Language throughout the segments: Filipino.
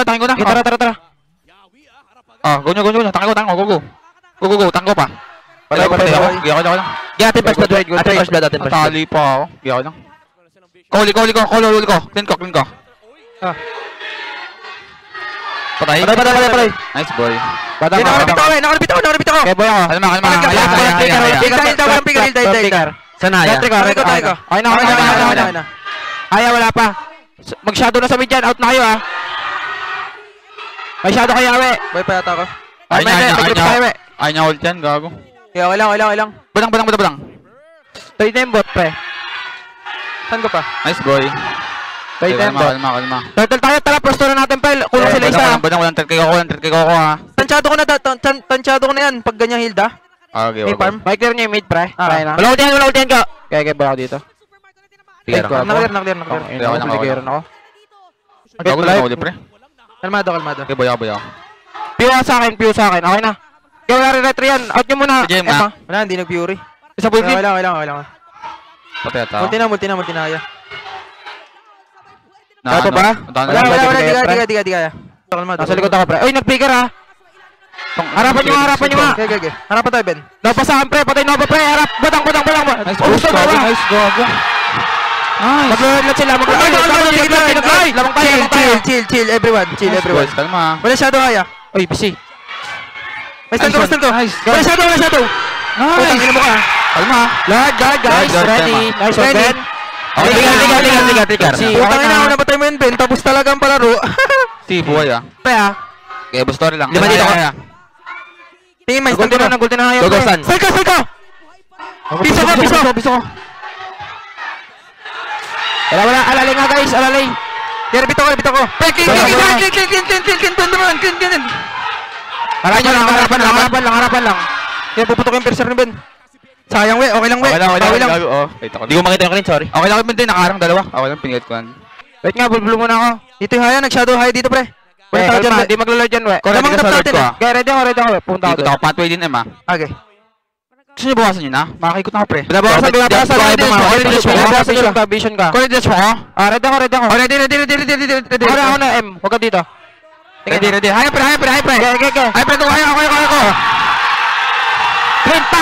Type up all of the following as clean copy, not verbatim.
tangin ko na. Tara. Go nyo. Tangin ko. Go. Tangin ko pa. Patay. Giya ko lang. Atin first blood. Tali pa ako. Giya ko lang. Huli ko. Clean ko. Patay. Nice boy. Nakalapit ako. Okay boy ako. Kalma. Dive. Sanaya. Tayo ko. Okay na. Aya, wala pa. Mag-shadow na sa mid dyan. Out na kayo ha. May shadow kayo, Awe. Boy pa yata ako. Ay niya ult yan, gago. Okay lang. Badang. Tayo na yung bot, pre. Saan ka pa? Nice boy. Tayo na yung bot. Kalma. Turtle tayo, tara, prosto na natin, pre. Kulang sila isa. Badang, third kay Coco ha. Tansyado ko na yan, pag ganyan healed ha. Okay. May clear niya yung mid, pre. Wala ultihan ka. Kaya ba ako dito? Clear ako. Naklear ako. Gago lang ako, pre. Kalmado. Okay, boy ako. Pew sa akin. Okay na. Kaya wala rin retry yan. Out nyo muna. Si Jem, ha? Wala, hindi nag-fury. Isa full clip. Okay lang. Patay ata. Multi na kaya. Ito ba? Wala, di kaya. Nasa likod ako, pre. Uy, nag-figure ha. Harapan nyo nga. Okay. Harapan tayo, Ben. Dapat sa akin, pre. Patay Nova, pre. Harap. Batang. Nice gago. Mag-load sila. Lamang tayo. Chill, everyone. Kalma. Wala shadow kaya. Uy, busy. May stand to. Wala shadow. Nice. Ina mo ka. Kalma. Lord, guys. Ready. Nice one, Ben. Tigar. Putang ina ako nabatay mo yun, Ben. Tapos talagang palaro. Si buhay ah. Pre ha. Okay, bus story lang. Lima dito ko. Tingin, may stand na. Nagulti na kayo. Salka. Piso ko. Wala. Alalay nga, guys. Bito ko. Pre, clean. Harapan lang. Kaya puputok yung piercer ni Ben. Sayang, we. Okay lang. Hindi ko makita yung clean, sorry. Okay lang, Ben. Nakaharang dalawa. Okay lang, pinilit ko lang. Wait nga, bulbulo muna ako. Dito yung haya, nag-shadow high dito, pre. Wait, di maglalord dyan, we. Lamang tap natin, eh. Kaya ready ako, we. Punta ako. Ikot ako, pathway din, Emma. Okay. Gusto nyo bukasan yun, ha? Makakaikot na ako, pre. Binabawasan. Vision ka. Correct dash mo, ha? Ready ako. Ready. Ako na, M. Huwag ka dito. Ready. Haya, pre. Okay. Haya, pre, ako. Clean pa.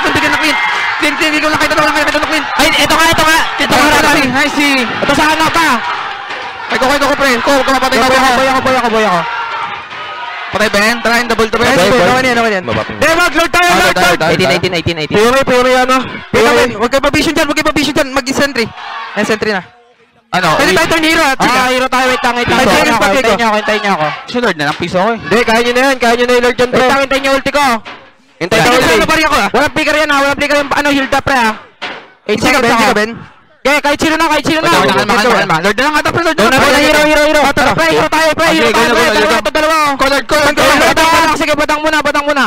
Bigyan na clean. Clean, hindi ko lang kita na clean. Ay, ito nga. Nice, Ito sa ano pa. Ay, ko, pre. Ko, mapatay Boy ako. Patay, Ben. Try and double to, Ben. Okay yan. Mag-lord tayo. 18. Pure yan, no? Huwag kayo pa-vision dyan. Mag-sentry. Sentry na. Ano? Pwede tayo turn hero. Hero tayo. Wait lang. Hintayin niyo ako. Si Lord na lang, piso ko eh. Hindi, kaya nyo na yan. Kaya nyo na yung Lord dyan, pre. Hintayin niyo ulti ko. Hintayin niyo ulti. Walang flicker yan, ha. Walang flicker yung healed up, pre, ha. 8 seconds ka, Ben. Kaya kahit sino na. Kalma. Lord na lang ata, pre. Lord na lang. Hero. Pre, hero tayo. Dalawa. Lord. Sige, batang muna. Wala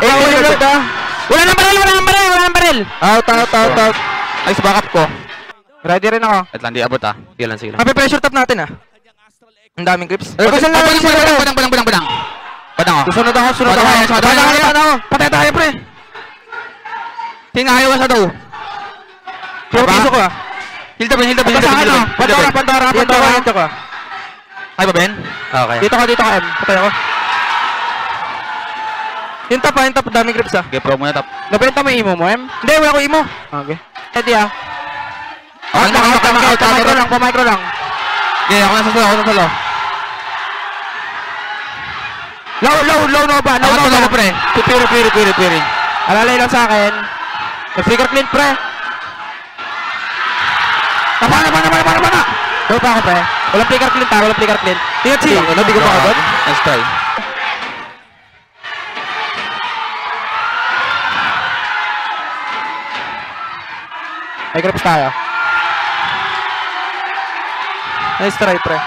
nang baril. Out. Ay, sa backup ko. Ready rin ako. At lang, di abot, ha. Sige lang. Pressure tap natin, ha. Ang daming clips. Badang, oh. Sunod ako. Patay tayo, pre. Tingnan, ayaw sa daw. Puro piso ko, ha. Hilda, Ben. Pantara. Ay ba, Ben? Okay. Dito ka, M. Patay ako. Yung tap, daming grips, ha. Okay, pro muna tap. Nabenta mo yung imo mo, M? Hindi, wala ko imo. Okay. Ready, ha. Pa-micro lang. Okay, ako na sa solo. Low Nova. Ako, pre. Piri. Alalay lang sa akin. Nag-figure clean, pre. Tapa. Low pa ako, pre. Walang figure clean. Tingnan si. Hindi ko pa agad. Nice try. May grips tayo. Nice try, pre.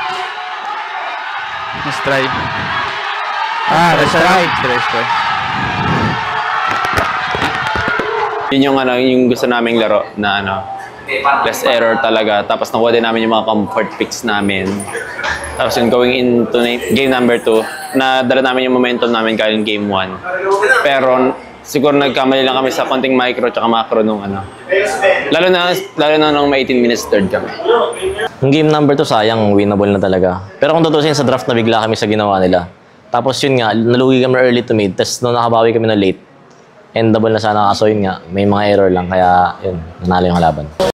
Nice try. Nice try. Yun yung yung gusto naming laro na less error talaga. Tapos nakuha din namin yung mga comfort picks namin. Tapos yung going into game number 2, nadala namin yung momentum namin galing game 1. Pero siguro nagkamali lang kami sa konting micro tsaka macro nung ano. Lalo na nung may 18 minutes third kami. Yung game number 2, sayang, winnable na talaga. Pero kung tutusin sa draft, nabigla kami sa ginawa nila. Tapos yun nga, nalugi kami early to mid, tapos nung nakabawi kami na late, endable na sana, kaso yun nga, may mga error lang, kaya yun, nanalo yung laban.